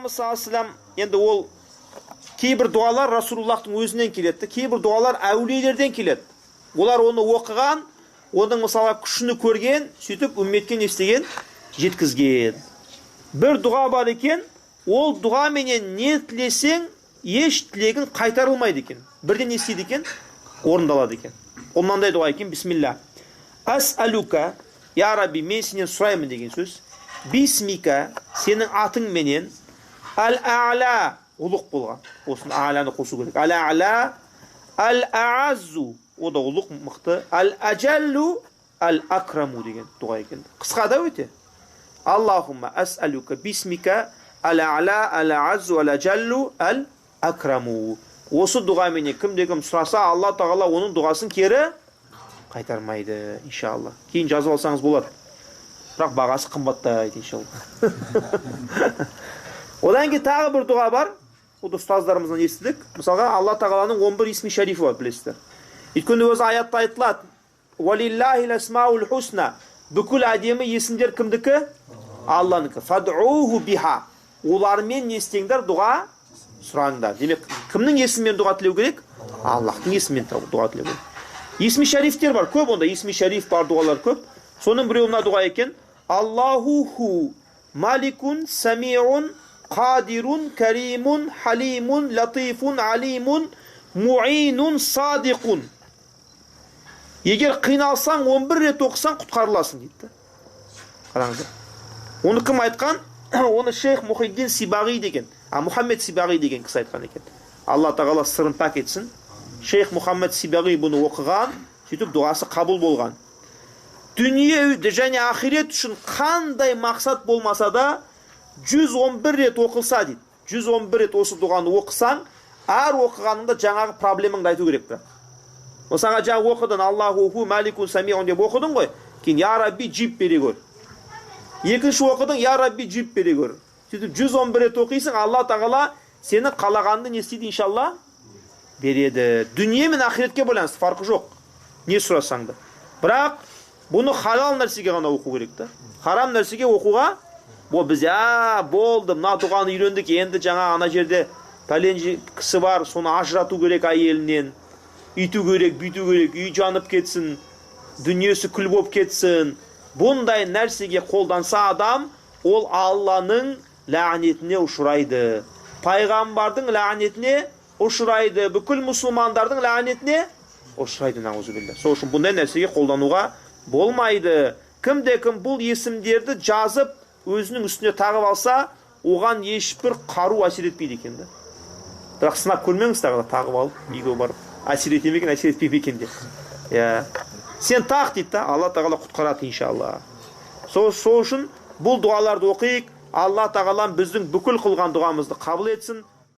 пайғамбарымыз саллаллаху алейхи вассалам, енді ол кейбір дұғалар Расулуллахтың өзінен келеді, кейбір дұғалар әулиелерден келеді. Олар оны оқыған, оның мысалы күшіні көрген, сөйтіп үмметке не істеген, жеткізген. Бір дұға бар екен, ол дұғаменен не тілесең, еш тілегін қайтарылмайды екен. Бірден не істейді екен, орындалады екен. Ол мынандай дұға екен: бисмилля. Ас'алука, я Рабби, мен сенен сұраймын деген сөз. Бисмика, сенің атыңменен, ал-а'ла, ұлық болған. Осын а'ланы қосу керек. Ал-а'ла, ал-а'азу, о да ұлық, мықты. Ал-аджаллу, ал-акраму деген дұға екен. Қысқа да өте. Аллахумма ас'алука бисмика, ал-а'ла, ал-а'азу, ал-аджаллу, ал-акраму. Осы дұғаменен кімде-кім сұраса, Алла тағала оның дұғасын кері қайтармайды, иншалла. Кейін жазып алсаңыз болады. Бірақ бағасы қымбаттайды, иншалла. Одан кейін тағы бір дұға бар. Бұл ұстаздарымыздан естідік. Мысалға, Алла тағаланың 11 исми шарифі бар, білесіздер. Өйткені өзі аятта айтылады: «Валиллахил асмаул хусна». Бүкіл әдемі есімдер кімдікі? Алланікі. «Фад'уху биха». Олармен не істеңдер? Дұға сұраңдар. Демек, кімнің есімімен дұға тілеу керек? Аллахтың есімімен дұға тілеу керек. Исми шарифтер бар, көп онда. Исми шариф бар дұғалар көп. Соның біреуі мына дұға екен: Аллахуху маликун самиун қадирун каримун халимун латифун алимун муинун садиқун. Егер қиналсаң 11 рет оқысаң құтқарыласың дейді. Қараңыздар. Оны кім айтқан? Оны шейх Мухиддин Сибағи деген, Мұхаммед Сибағи деген кісі айтқан екен. Алла тағала сырын пак етсін. Шейх Мұхаммед Сибағи бұны оқыған, сөйтіп дұғасы қабыл болған. Дүние және ақирет үшін қандай мақсат болмаса да 111 рет оқылса дейді. 111 рет осы дұғаны оқысаң, әр оқығаныңда жаңағы проблемаңды айту керек пе? Мысалға жаңа оқыдың, Аллаху маликун самиун деп оқыдың ғой, кейін я Рабби жип бере көр. Екінші оқыдың, я Рабби жип бере көр. Сөйтіп 111 рет оқисың, Алла тағала сені қалағанды не істейді, иншалла береді. Дүние мен ақиретке байланысты фарқы жоқ. Не сұрасаң да. Бірақ бұны халал нәрсеге ғана оқу керек та. Харам нәрсеге оқуға, бұл біз болды, мына дұғаны үйрендік, енді жаңа ана жерде пәлен кісі бар, соны ажырату керек әйелінен, үйту керек, бүйту керек, үй жанып кетсін, дүниесі күл болып кетсін. Бұндай нәрсеге қолданса адам, ол Алланың ләғнетіне ұшырайды. Пайғамбардың ләғнетіне ұшырайды. Бүкіл мұсылмандардың ләғнетіне ұшырайды, нағузубилля. Сол үшін бұндай нәрсеге қолдануға болмайды. Кімде-кім бұл есімдерді жазып, өзінің үстіне тағып алса, оған ешбір қару әсер етпейді екен. Бірақ сынап көрмеңіз тағып алып, үйге барып, әсер етемекен, әсер етпеймекен деп. Сен тақ дейді да, Алла тағала құтқарады, иншалла. Сол үшін бұл дұғаларды оқиық. Алла тағалам біздің бүкіл қылған дұғамызды қабыл етсін.